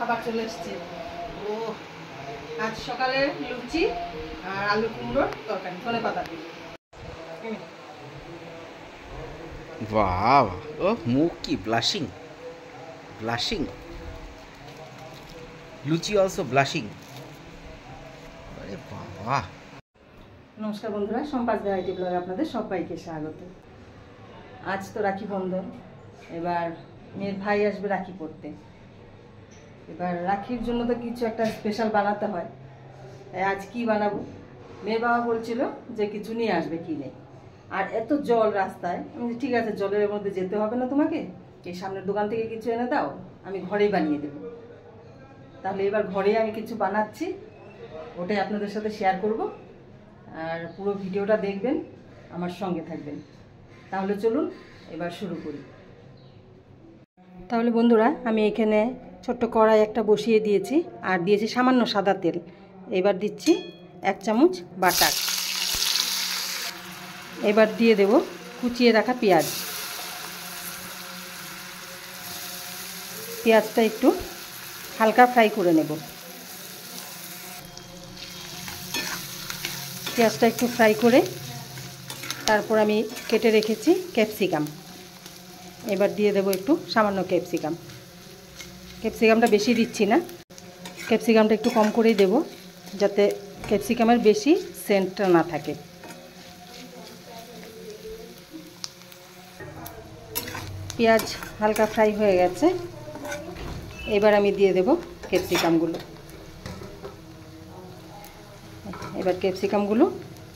খাবার চলে এসছে। ও আজ সকালে লুচি আর আলু কুমড়োর তরকারি, ধনেপাতা দিয়ে। Wow! Oh, মুখ কি blushing, blushing. Luchi also blushing. আরে বাবা! নমস্কার বন্ধুরা, সম্পাস ভ্যারাইটি ব্লগে আপনাদের সবাইকে স্বাগত। আজ তো রাখি বন্ধন, এবার মেয়ের ভাই আসবে রাখি পড়তে। এবার রাখির জন্য তো কিছু একটা স্পেশাল বানাতে হয়। তাই আজ কি বানাবো, মেয়ের বাবা বলছিল যে কিছু নিয়ে আসবে কিনে। আর এত জল রাস্তায়, আমি ঠিক আছে জলের মধ্যে যেতে হবে না তোমাকে, এই সামনের দোকান থেকে কিছু এনে দাও, আমি ঘরেই বানিয়ে দেবো। তাহলে এবার ঘরেই আমি কিছু বানাচ্ছি, ওটাই আপনাদের সাথে শেয়ার করব। আর পুরো ভিডিওটা দেখবেন, আমার সঙ্গে থাকবেন। তাহলে চলুন এবার শুরু করি। তাহলে বন্ধুরা, আমি এখানে ছোট্ট কড়াই একটা বসিয়ে দিয়েছি আর দিয়েছি সামান্য সাদা তেল। এবার দিচ্ছি 1 চামচ বাটার। এবার দিয়ে দেব কুচিয়ে রাখা পেঁয়াজ। পেঁয়াজটা একটু হালকা ফ্রাই করে নেব। পেঁয়াজটা একটু ফ্রাই করে তারপর আমি কেটে রেখেছি ক্যাপসিকাম। এবার দিয়ে দেব একটু সামান্য ক্যাপসিকাম। ক্যাপসিকামটা বেশি দিচ্ছি না, ক্যাপসিকামটা একটু কম করেই দেব, যাতে ক্যাপসিকামের বেশি সেন্টটা না থাকে। পেঁয়াজ হালকা ফ্রাই হয়ে গেছে, এবার আমি দিয়ে দেব ক্যাপসিকামগুলো। এবার ক্যাপসিকামগুলো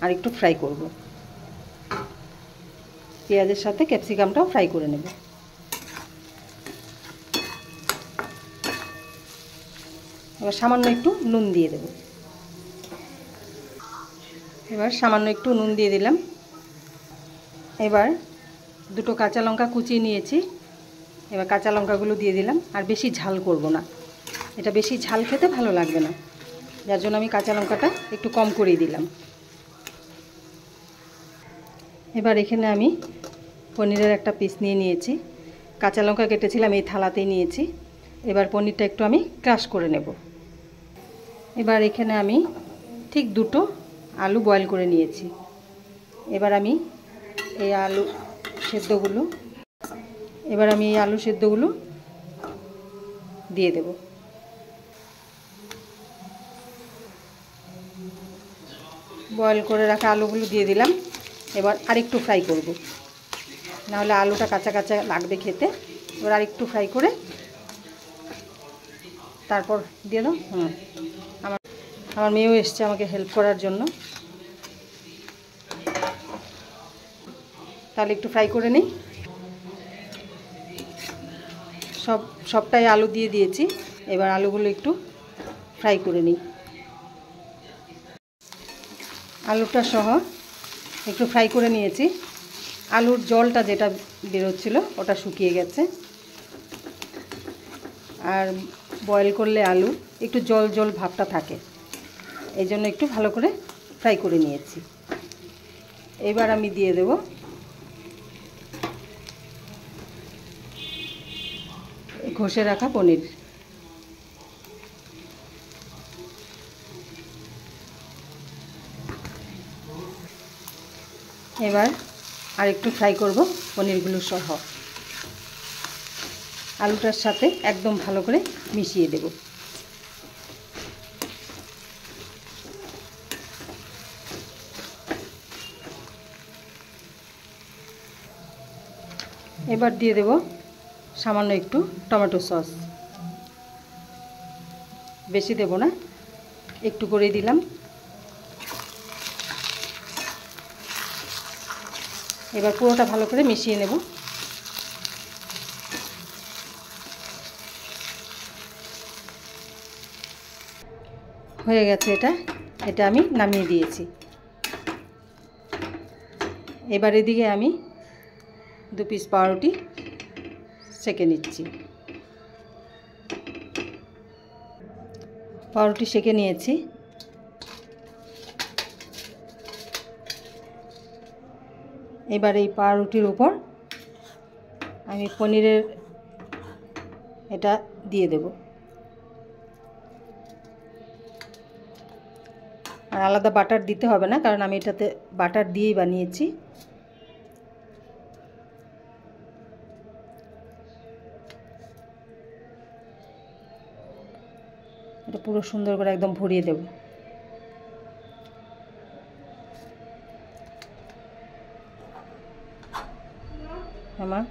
আর একটু ফ্রাই করব। পেঁয়াজের সাথে ক্যাপসিকামটাও ফ্রাই করে নেব। এবার সামান্য একটু নুন দিয়ে দেব। এবার সামান্য একটু নুন দিয়ে দিলাম। এবার 2 কাঁচা লঙ্কা কুচিয়ে নিয়েছি, এবার কাঁচা লঙ্কাগুলো দিয়ে দিলাম। আর বেশি ঝাল করব না, এটা বেশি ঝাল খেতে ভালো লাগবে না, যার জন্য আমি কাঁচা লঙ্কাটা একটু কম করেই দিলাম। এবার এখানে আমি পনিরের একটা পিস নিয়ে নিয়েছি, কাঁচা লঙ্কা কেটেছিলাম এই থালাতেই নিয়েছি। এবার পনিরটা একটু আমি ক্রাশ করে নেব। এবার এখানে আমি ঠিক 2টো আলু বয়েল করে নিয়েছি। এবার আমি এই আলু সেদ্ধগুলো দিয়ে দেব। বয়েল করে রাখা আলুগুলো দিয়ে দিলাম। এবার আরেকটু ফ্রাই করব, নাহলে আলুটা কাঁচা কাঁচা লাগবে খেতে। এবার আরেকটু ফ্রাই করে তারপর দিয়ে দাও। আমার মেয়েও এসছে আমাকে হেল্প করার জন্য, তাহলে একটু ফ্রাই করে নিই। সবটাই আলু দিয়ে দিয়েছি, এবার আলুগুলো একটু ফ্রাই করে নিই। আলুটা সহ একটু ফ্রাই করে নিয়েছি। আলুর জলটা যেটা বেরোচ্ছিল ওটা শুকিয়ে গেছে। আর বয়েল করলে আলু একটু জল জল ভাবটা থাকে, এই জন্য একটু ভালো করে ফ্রাই করে নিয়েছি। এবার আমি দিয়ে দেব ঘষে রাখা পনির। এবার আর একটু ফ্রাই করব পনিরগুলো সহ। আলুটার সাথে একদম ভালো করে মিশিয়ে দেব। এবার দিয়ে দেব সামান্য একটু টমেটো সস। বেশি দেব না, একটু করেই দিলাম। এবার পুরোটা ভালো করে মিশিয়ে নেব। হয়ে গেছে, এটা আমি নামিয়ে দিয়েছি। এবার এদিকে আমি 2 পিস পাউরুটি সেঁকে নিচ্ছি। পাউরুটি সেঁকে নিয়েছি। এবার এই পাউরুটির উপর আমি পনিরের এটা দিয়ে দেব। আর আলাদা বাটার দিতে হবে না, কারণ আমি এটাতে বাটার দিয়েই বানিয়েছি। এটা পুরো সুন্দর করে একদম ভরিয়ে দেব। আমার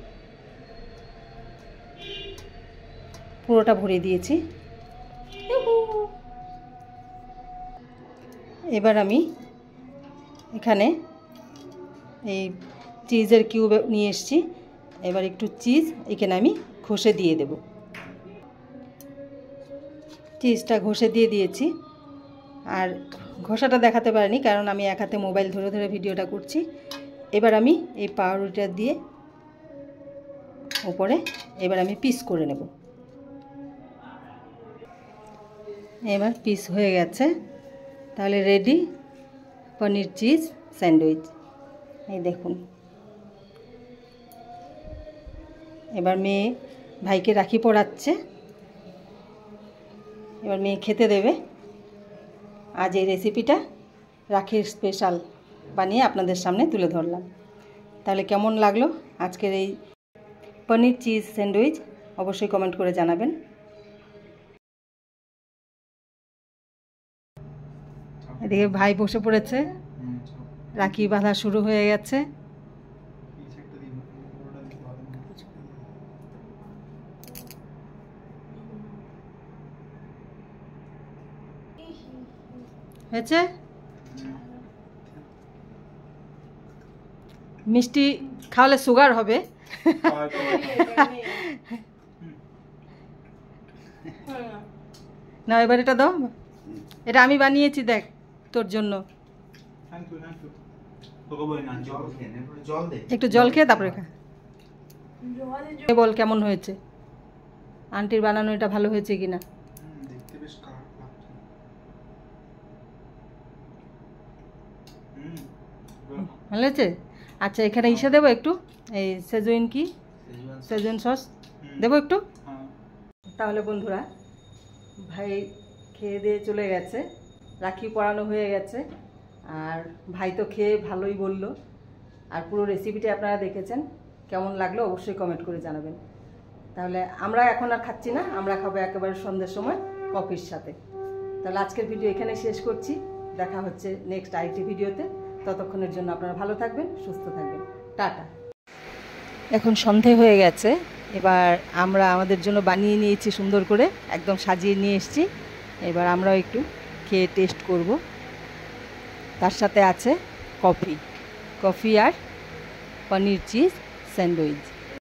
পুরোটা ভরিয়ে দিয়েছি। এবার আমি এখানে এই চিজের কিউব নিয়ে এসেছি। এবার একটু চিজ এখানে আমি ঘষে দিয়ে দেব। চিজটা ঘষে দিয়ে দিয়েছি। আর ঘষাটা দেখাতে পারিনি, কারণ আমি এক হাতে মোবাইল ধরে ধরে ভিডিওটা করছি। এবার আমি এই পাউরুটিটা দিয়ে উপরে এবার আমি পিস করে নেব। এবার পিস হয়ে গেছে, তাহলে রেডি পনির চিজ স্যান্ডউইচ। এই দেখুন। এবার মেয়ে ভাইকে রাখি পরাচ্ছে, এবার মেয়ে খেতে দেবে। আজ এই রেসিপিটা রাখির স্পেশাল বানিয়ে আপনাদের সামনে তুলে ধরলাম। তাহলে কেমন লাগলো আজকের এই পনির চিজ স্যান্ডউইচ অবশ্যই কমেন্ট করে জানাবেন। এদিকে ভাই বসে পড়েছে, রাখি বাঁধা শুরু হয়ে গেছে। হয়েছে? মিষ্টি খাওয়ালে সুগার হবে। না, এবার এটা দাও। এটা আমি বানিয়েছি, দেখ তোর জন্য। একটু জল খেয়ে তারপরে খা। বল কেমন হয়েছে, আন্টির বানানো এটা ভালো হয়েছে কিনা। ভালো হয়েছে? আচ্ছা, এখানে ইসে দেবো একটু, এই সেজুইন কি সেজুইন সস দেবো একটু। তাহলে বন্ধুরা, ভাই খেয়ে দিয়ে চলে গেছে, রাখি পরানো হয়ে গেছে। আর ভাই তো খেয়ে ভালোই বলল। আর পুরো রেসিপিটা আপনারা দেখেছেন, কেমন লাগলো অবশ্যই কমেন্ট করে জানাবেন। তাহলে আমরা এখন আর খাচ্ছি না, আমরা খাবো একেবারে সন্ধ্যের সময় কফির সাথে। তাহলে আজকের ভিডিও এখানে শেষ করছি। দেখা হচ্ছে নেক্সট আরেকটি ভিডিওতে। ততক্ষণের জন্য আপনারা ভালো থাকবেন, সুস্থ থাকবেন। টাটা। এখন সন্ধে হয়ে গেছে, এবার আমরা আমাদের জন্য বানিয়ে নিয়েছি সুন্দর করে, একদম সাজিয়ে নিয়ে এসেছি। এবার আমরাও একটু খেয়ে টেস্ট করব। তার সাথে আছে কফি আর পনির চিজ স্যান্ডউইচ।